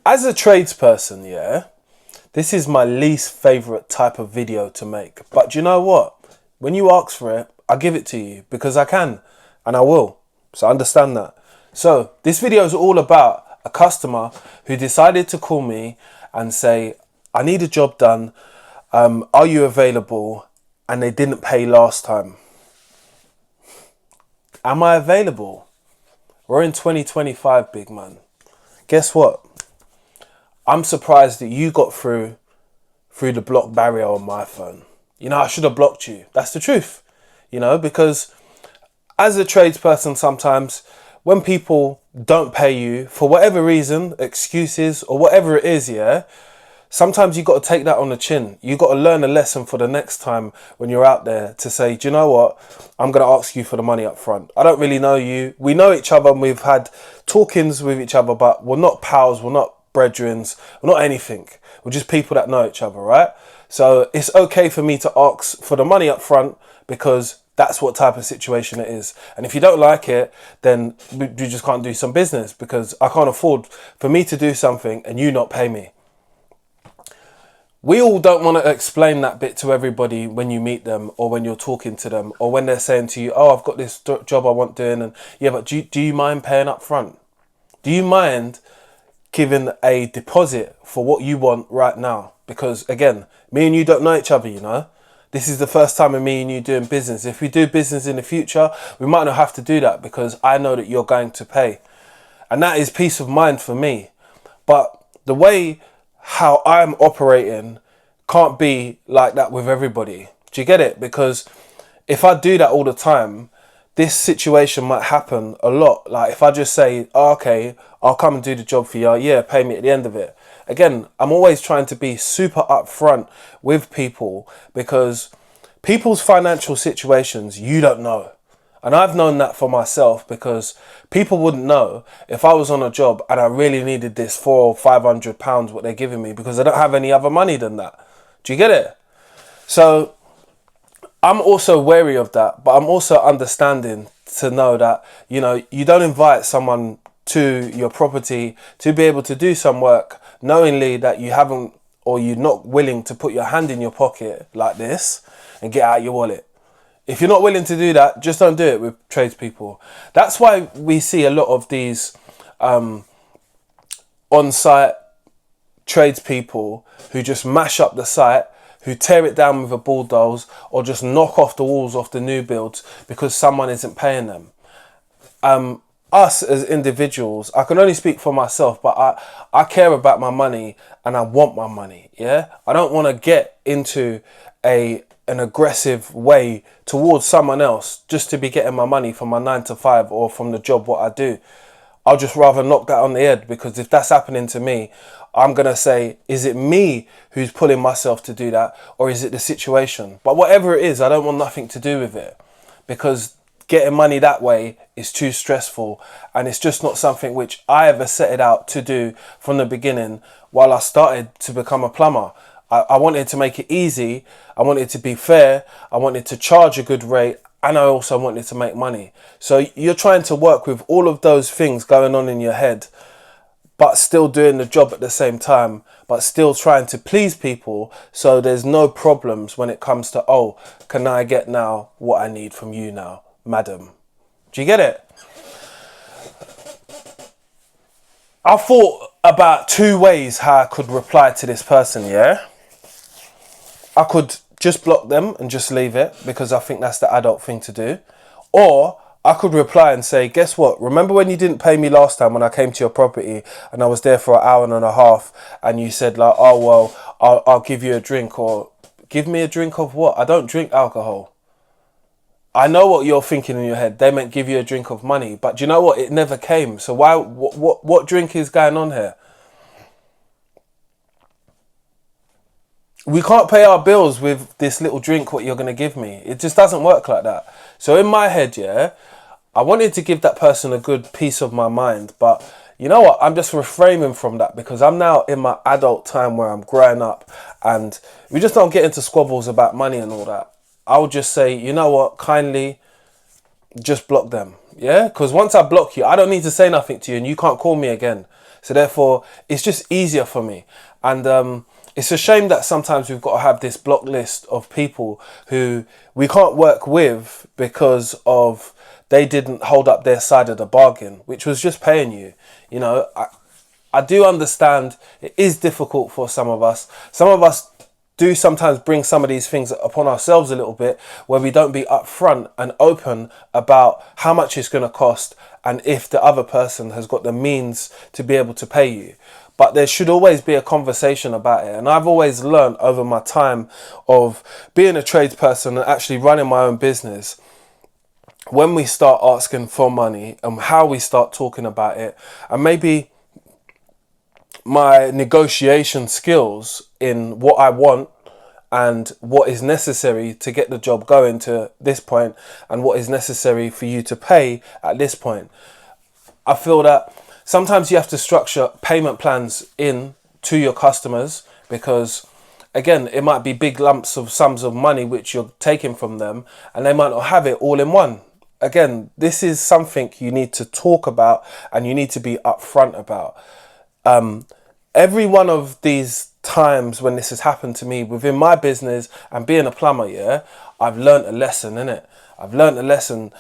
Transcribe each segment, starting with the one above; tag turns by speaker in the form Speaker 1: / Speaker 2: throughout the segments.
Speaker 1: As a tradesperson, yeah, this is my least favorite type of video to make. But do you know what? When you ask for it, I give it to you because I can and I will. So understand that. So this video is all about a customer who decided to call me and say, I need a job done. Are you available? And they didn't pay last time. Am I available? We're in 2025, big man. Guess what? I'm surprised that you got through the block barrier on my phone. You know, I should have blocked you. That's the truth. You know, because as a tradesperson, sometimes when people don't pay you for whatever reason, excuses or whatever it is, yeah, sometimes you got to take that on the chin. You got to learn a lesson for the next time when you're out there to say, do you know what? I'm going to ask you for the money up front. I don't really know you. We know each other and we've had talkings with each other, but we're not pals. We're not brethrens. We're not anything. We're just people that know each other, right? So it's okay for me to ask for the money up front because that's what type of situation it is. And if you don't like it, then we just can't do some business because I can't afford for me to do something and you not pay me. We all don't want to explain that bit to everybody when you meet them or when you're talking to them or when they're saying to you, oh, I've got this job I want doing. And yeah, but do you mind paying up front? Do you mind giving a deposit for what you want right now? Because again, me and you don't know each other, you know. This is the first time of me and you doing business. If we do business in the future, we might not have to do that because I know that you're going to pay. And that is peace of mind for me. But the way how I'm operating can't be like that with everybody. Do you get it? Because if I do that all the time, this situation might happen a lot. Like if I just say, oh, okay, I'll come and do the job for you. Yeah, pay me at the end of it. Again, I'm always trying to be super upfront with people because people's financial situations, you don't know. And I've known that for myself because people wouldn't know if I was on a job and I really needed this £400 or £500 what they're giving me because I don't have any other money than that. Do you get it? So I'm also wary of that, but I'm also understanding to know that, you know, you don't invite someone to your property to be able to do some work knowingly that you haven't or you're not willing to put your hand in your pocket like this and get out your wallet. If you're not willing to do that, just don't do it with tradespeople. That's why we see a lot of these on-site tradespeople who just mash up the site, who tear it down with a bulldoze or just knock off the walls off the new builds because someone isn't paying them. Us as individuals, I can only speak for myself, but I care about my money and I want my money, yeah? I don't want to get into an aggressive way towards someone else just to be getting my money from my 9 to 5 or from the job what I do. I'll just rather knock that on the head because if that's happening to me, I'm going to say, is it me who's pulling myself to do that or is it the situation? But whatever it is, I don't want nothing to do with it because getting money that way is too stressful and it's just not something which I ever set it out to do from the beginning while I started to become a plumber. I wanted to make it easy, I wanted to be fair, I wanted to charge a good rate and I also wanted to make money. So you're trying to work with all of those things going on in your head but still doing the job at the same time, but still trying to please people so there's no problems when it comes to, oh, can I get now what I need from you now, madam? Do you get it? I thought about 2 ways how I could reply to this person, yeah? I could just block them and just leave it because I think that's the adult thing to do. Or I could reply and say, guess what? Remember when you didn't pay me last time when I came to your property and I was there for an hour and a half and you said like, oh, well, I'll give you a drink or give me a drink of what? I don't drink alcohol. I know what you're thinking in your head. They meant give you a drink of money, but do you know what? It never came. So why? What drink is going on here? We can't pay our bills with this little drink what you're going to give me. It just doesn't work like that. So in my head, yeah, I wanted to give that person a good piece of my mind. But you know what? I'm just refraining from that because I'm now in my adult time where I'm growing up and we just don't get into squabbles about money and all that. I would just say, you know what? Kindly just block them. Yeah, because once I block you, I don't need to say nothing to you and you can't call me again. So therefore, it's just easier for me. And it's a shame that sometimes we've got to have this block list of people who we can't work with because of they didn't hold up their side of the bargain, which was just paying you. You know, I do understand it is difficult for some of us. Some of us do sometimes bring some of these things upon ourselves a little bit, where we don't be upfront and open about how much it's going to cost and if the other person has got the means to be able to pay you. But there should always be a conversation about it. And I've always learned over my time of being a tradesperson and actually running my own business, when we start asking for money and how we start talking about it, and maybe my negotiation skills in what I want and what is necessary to get the job going to this point and what is necessary for you to pay at this point. I feel that sometimes you have to structure payment plans in to your customers, because again, it might be big lumps of sums of money which you're taking from them and they might not have it all in one. Again, this is something you need to talk about and you need to be upfront about. Every one of these times when this has happened to me within my business and being a plumber, yeah, I've learned a lesson in it. I've learned a lesson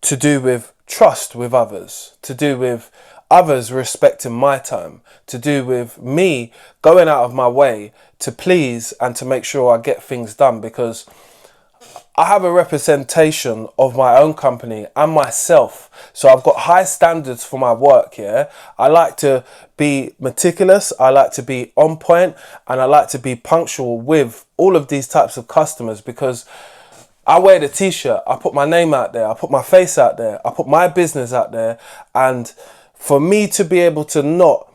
Speaker 1: to do with trust with others, to do with others respecting my time, to do with me going out of my way to please and to make sure I get things done, because I have a representation of my own company and myself. So I've got high standards for my work, yeah. I like to be meticulous, I like to be on point, and I like to be punctual with all of these types of customers, because I wear the t-shirt, I put my name out there, I put my face out there, I put my business out there. And for me to be able to not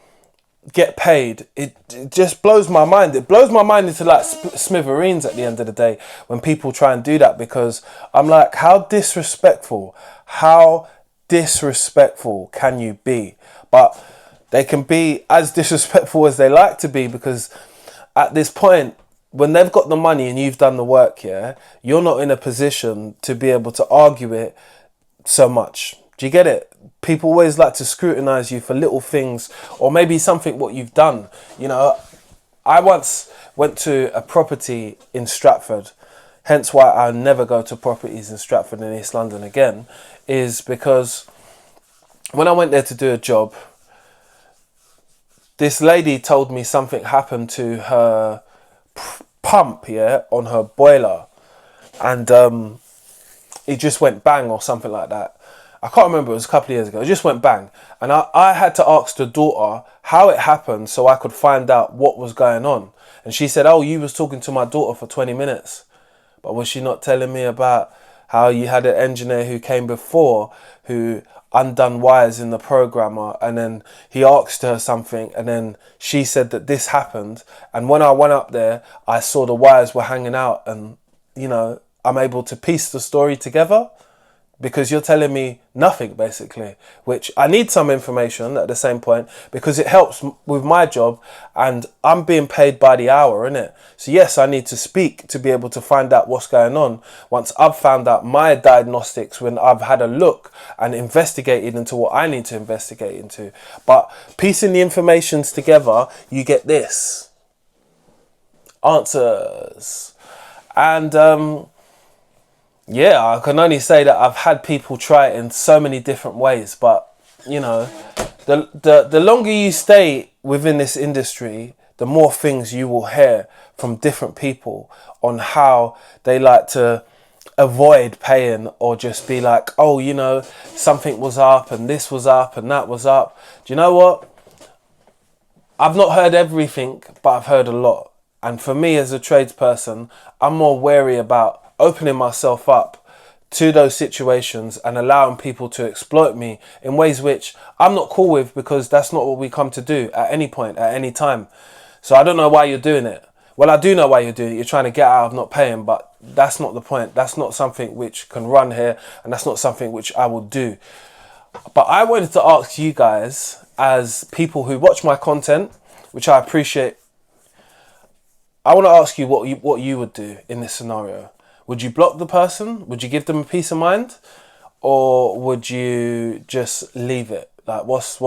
Speaker 1: get paid, it just blows my mind. It blows my mind into like smithereens at the end of the day when people try and do that, because I'm like, how disrespectful can you be? But they can be as disrespectful as they like to be, because at this point, when they've got the money and you've done the work, yeah, you're not in a position to be able to argue it so much. Do you get it? People always like to scrutinize you for little things, or maybe something what you've done. You know, I once went to a property in Stratford, hence why I never go to properties in Stratford and East London again, is because when I went there to do a job, this lady told me something happened to her pump, yeah, on her boiler, and it just went bang or something like that. I can't remember, it was a couple of years ago. It just went bang. And I had to ask the daughter how it happened so I could find out what was going on. And she said, oh, you was talking to my daughter for 20 minutes. But was she not telling me about how you had an engineer who came before who undone wires in the programmer, and then he asked her something, and then she said that this happened. And when I went up there, I saw the wires were hanging out, and, you know, I'm able to piece the story together. Because you're telling me nothing, basically, which I need some information at the same point, because it helps with my job and I'm being paid by the hour, innit? So yes, I need to speak to be able to find out what's going on once I've found out my diagnostics, when I've had a look and investigated into what I need to investigate into. But piecing the informations together, you get this. Answers. And yeah, I can only say that I've had people try it in so many different ways, but you know, the longer you stay within this industry, the more things you will hear from different people on how they like to avoid paying, or just be like, oh, you know, something was up and this was up and that was up. Do you know what? I've not heard everything, but I've heard a lot. And for me as a tradesperson, I'm more wary about opening myself up to those situations and allowing people to exploit me in ways which I'm not cool with, because that's not what we come to do at any point, at any time. So I don't know why you're doing it. Well, I do know why you're doing it. You're trying to get out of not paying, but that's not the point. That's not something which can run here, and that's not something which I will do. But I wanted to ask you guys, as people who watch my content, which I appreciate, I want to ask you what you would do in this scenario. Would you block the person? Would you give them a peace of mind? Or would you just leave it? Like, what's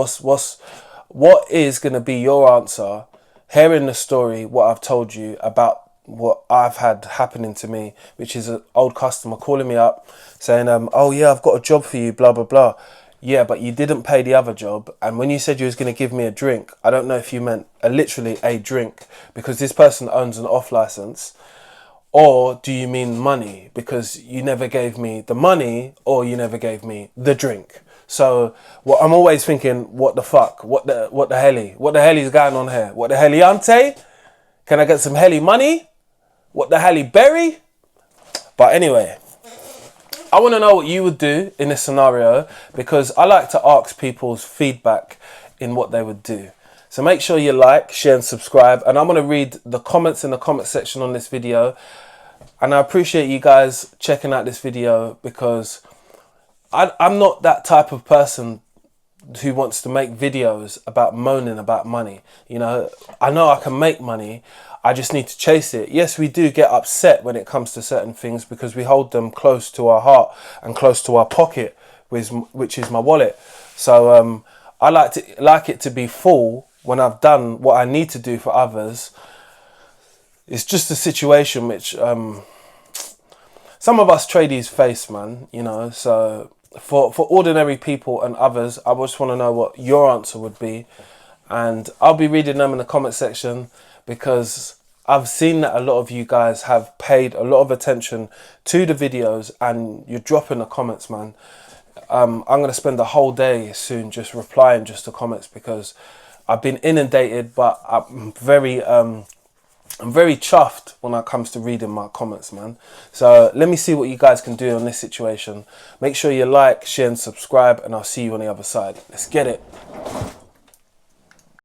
Speaker 1: What is going to be your answer, hearing the story, what I've told you about what I've had happening to me, which is an old customer calling me up saying, oh yeah, I've got a job for you, blah, blah, blah. Yeah, but you didn't pay the other job. And when you said you was going to give me a drink, I don't know if you meant literally a drink, because this person owns an off license. Or do you mean money? Because you never gave me the money, or you never gave me the drink. So what I'm always thinking, what the fuck? What the helly? What the helly's going on here? What the heliante? Can I get some helly money? What the helly berry? But anyway, I want to know what you would do in this scenario, because I like to ask people's feedback in what they would do. So make sure you like, share and subscribe. And I'm going to read the comments in the comment section on this video. And I appreciate you guys checking out this video, because I'm not that type of person who wants to make videos about moaning about money. You know I can make money. I just need to chase it. Yes, we do get upset when it comes to certain things, because we hold them close to our heart and close to our pocket, which is my wallet. So I like it to be full when I've done what I need to do for others. It's just a situation which some of us tradies face, man. So for ordinary people and others, I just want to know what your answer would be, and I'll be reading them in the comment section, because I've seen that a lot of you guys have paid a lot of attention to the videos, and you're dropping the comments, man. I'm going to spend the whole day soon just replying just to comments, because I've been inundated, but I'm very chuffed when it comes to reading my comments, man. So let me see what you guys can do on this situation. Make sure you like, share and subscribe, and I'll see you on the other side. Let's get it.